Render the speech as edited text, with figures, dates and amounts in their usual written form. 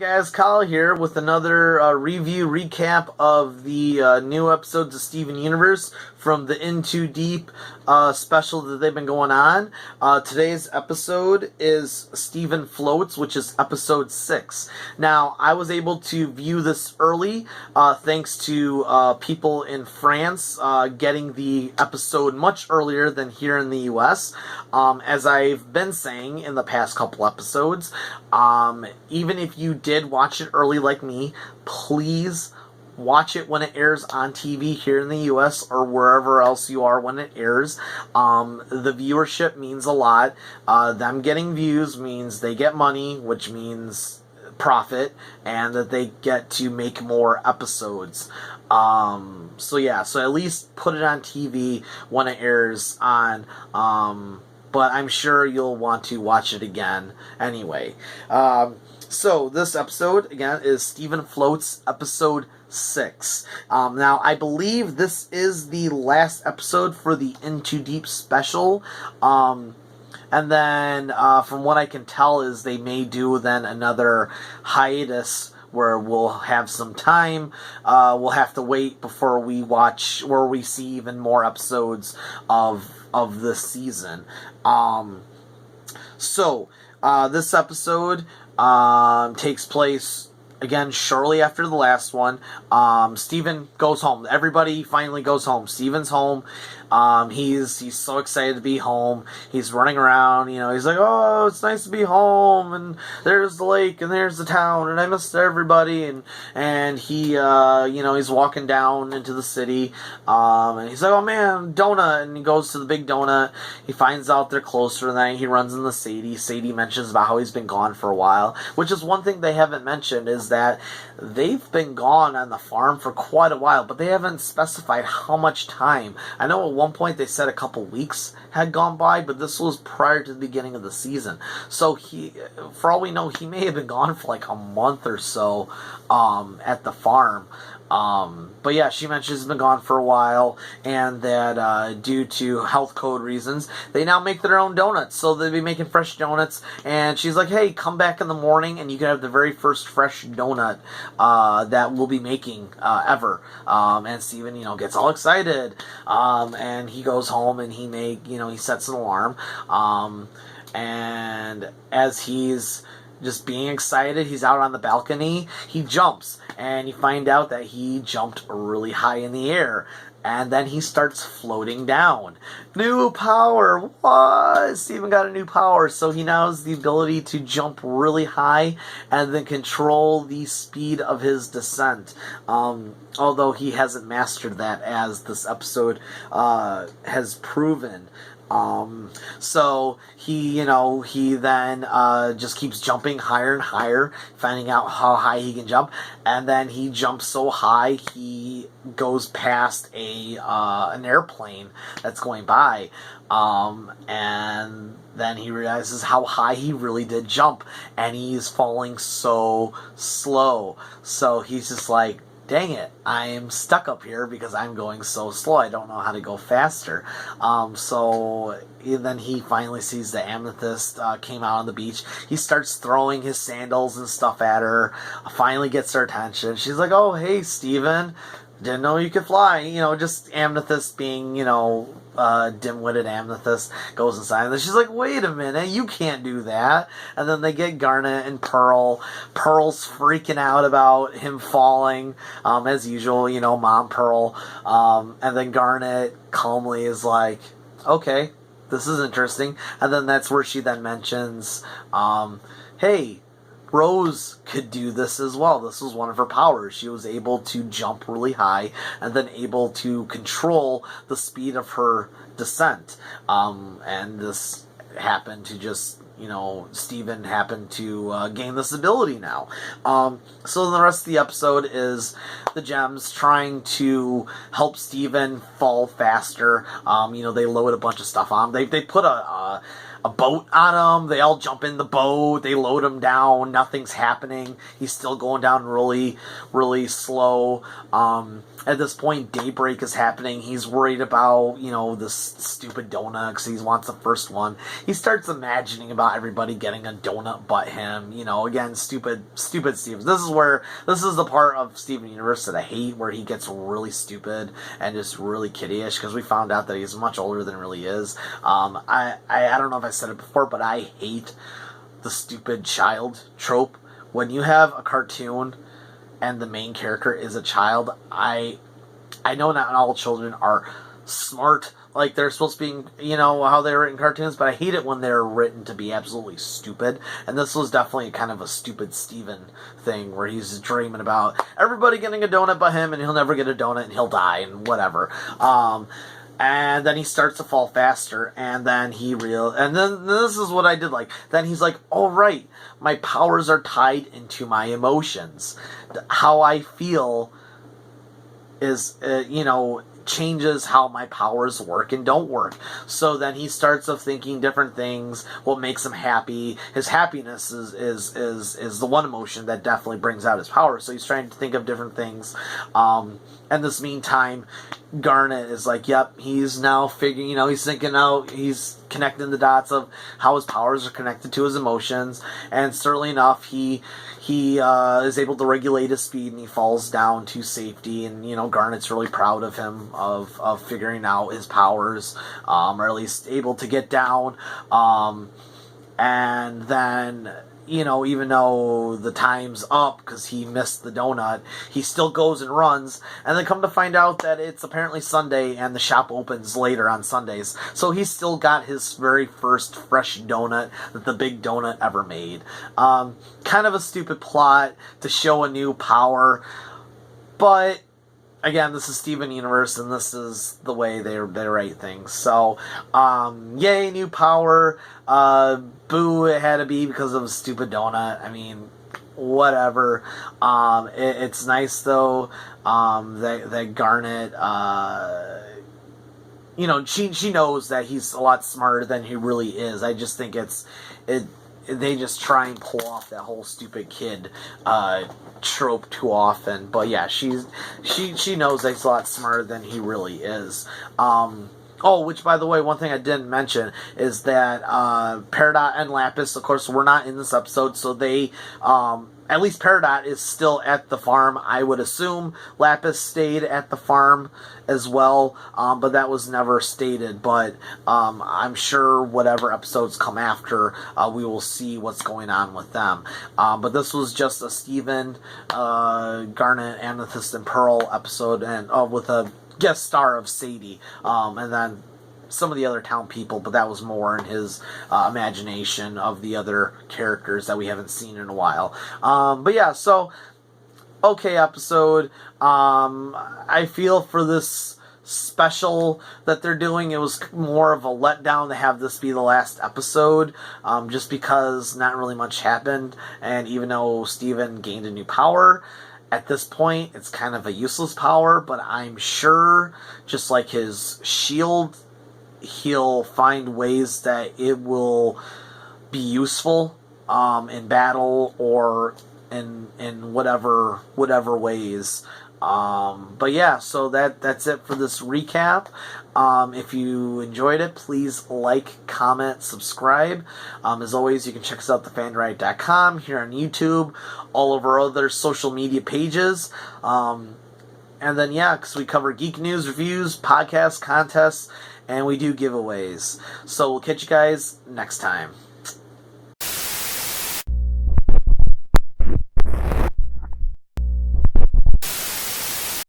guys, Kyle here with another review recap of the new episodes of Steven Universe from the In Too Deep special that they've been going on. Today's episode is Steven Floats, which is episode 6. Now, I was able to view this early thanks to people in France getting the episode much earlier than here in the US. As I've been saying in the past couple episodes, even if you did watch it early like me, please watch it when it airs on TV here in the US or wherever else you are when it airs. The viewership means a lot. Them getting views means they get money, which means profit, and that they get to make more episodes. So at least put it on TV when it airs on, but I'm sure you'll want to watch it again anyway. So this episode, again, is Steven Floats, episode 6. Now, I believe this is the last episode for the In Too Deep special. And then, from what I can tell, is they may do then another hiatus where we'll have some time. We'll have to wait before we watch, where we see even more episodes of this season. This episode takes place again shortly after the last one. Steven goes home. Everybody finally goes home. Steven's home. He's so excited to be home. He's running around, he's like, oh, it's nice to be home, and there's the lake, and there's the town, and I miss everybody, and he, he's walking down into the city, and he's like, oh man, donut, and he goes to the big donut. He finds out they're closer, and then he runs into Sadie. Sadie mentions about how he's been gone for a while, which is one thing they haven't mentioned, is that they've been gone on the farm for quite a while, but they haven't specified how much time. I know at one point they said a couple weeks had gone by, but this was prior to the beginning of the season. So he, for all we know, he may have been gone for like a month or so at the farm. But yeah, she mentions he's been gone for a while, and that due to health code reasons, they now make their own donuts. So they'll be making fresh donuts, and she's like, hey, come back in the morning, and you can have the very first fresh donut that we'll be making ever. And Steven, gets all excited, and he goes home, and he sets an alarm, and as he's just being excited, he's out on the balcony, he jumps, and you find out that he jumped really high in the air, and then he starts floating down. New power! What? Steven got a new power, so he now has the ability to jump really high and then control the speed of his descent. Although he hasn't mastered that, as this episode has proven. So he then just keeps jumping higher and higher, finding out how high he can jump, and then he jumps so high he goes past an airplane that's going by, and then he realizes how high he really did jump, and he's falling so slow. So he's just like, dang it, I'm stuck up here because I'm going so slow. I don't know how to go faster. So then he finally sees the amethyst came out on the beach. He starts throwing his sandals and stuff at her. Finally gets her attention. She's like, oh, hey, Steven. Didn't know you could fly. Just Amethyst being, dim-witted Amethyst goes inside. And then she's like, wait a minute, you can't do that. And then they get Garnet and Pearl. Pearl's freaking out about him falling, as usual, Mom Pearl. And then Garnet calmly is like, okay, this is interesting. And then that's where she then mentions, hey, Rose could do this as well. This was one of her powers. She was able to jump really high and then able to control the speed of her descent. And this happened to just, Steven happened to gain this ability now. So the rest of the episode is the Gems trying to help Steven fall faster. They load a bunch of stuff on him. They put a boat on him. They all jump in the boat. They load him down. Nothing's happening. He's still going down really, really slow. At this point, daybreak is happening. He's worried about, this stupid donut because he wants the first one. He starts imagining about about everybody getting a donut but him. Again, stupid Steven. This is the part of Steven Universe that I hate, where he gets really stupid and just really kiddyish, because we found out that he's much older than he really is. I don't know if I said it before, but I hate the stupid child trope. When you have a cartoon and the main character is a child, I know not all children are smart like they're supposed to be, how they're written cartoons, but I hate it when they're written to be absolutely stupid. And this was definitely kind of a stupid Steven thing, where he's dreaming about everybody getting a donut by him, and he'll never get a donut, and he'll die, and whatever. And then he starts to fall faster, and then and then this is what I did like. Then he's like, "Oh right, my powers are tied into my emotions. How I feel is, changes how my powers work and don't work." So then he starts of thinking different things, what makes him happy. His happiness is the one emotion that definitely brings out his power. So he's trying to think of different things. And this meantime, Garnet is like, yep, he's now figuring, he's thinking out, he's connecting the dots of how his powers are connected to his emotions. And certainly enough, he is able to regulate his speed, and he falls down to safety. And Garnet's really proud of him of figuring out his powers, or at least able to get down. And then, even though the time's up because he missed the donut, he still goes and runs. And then come to find out that it's apparently Sunday, and the shop opens later on Sundays. So he's still got his very first fresh donut that the Big Donut ever made. Kind of a stupid plot to show a new power. But again, this is Steven Universe, and this is the way they write things. So, yay, new power. Boo, it had to be because of a stupid donut. I mean, whatever. It's nice, though, that Garnet, she knows that he's a lot smarter than he really is. I just think they just try and pull off that whole stupid kid trope too often. But yeah, she knows that he's a lot smarter than he really is. Which, by the way, one thing I didn't mention is that Peridot and Lapis, of course, were not in this episode, so they, at least Peridot is still at the farm. I would assume Lapis stayed at the farm as well, but that was never stated. But I'm sure whatever episodes come after, we will see what's going on with them. But this was just a Steven, Garnet, Amethyst, and Pearl episode, and with a guest star of Sadie, and then some of the other town people, but that was more in his imagination of the other characters that we haven't seen in a while. But yeah, so okay episode. I feel for this special that they're doing, it was more of a letdown to have this be the last episode, just because not really much happened, and even though Steven gained a new power, at this point, it's kind of a useless power, but I'm sure, just like his shield, he'll find ways that it will be useful in battle or in whatever ways. But yeah, so that's it for this recap. If you enjoyed it, please like, comment, subscribe. As always, you can check us out at thefandright.com, here on YouTube, all of our other social media pages. And then, yeah, because we cover geek news, reviews, podcasts, contests, and we do giveaways. So we'll catch you guys next time.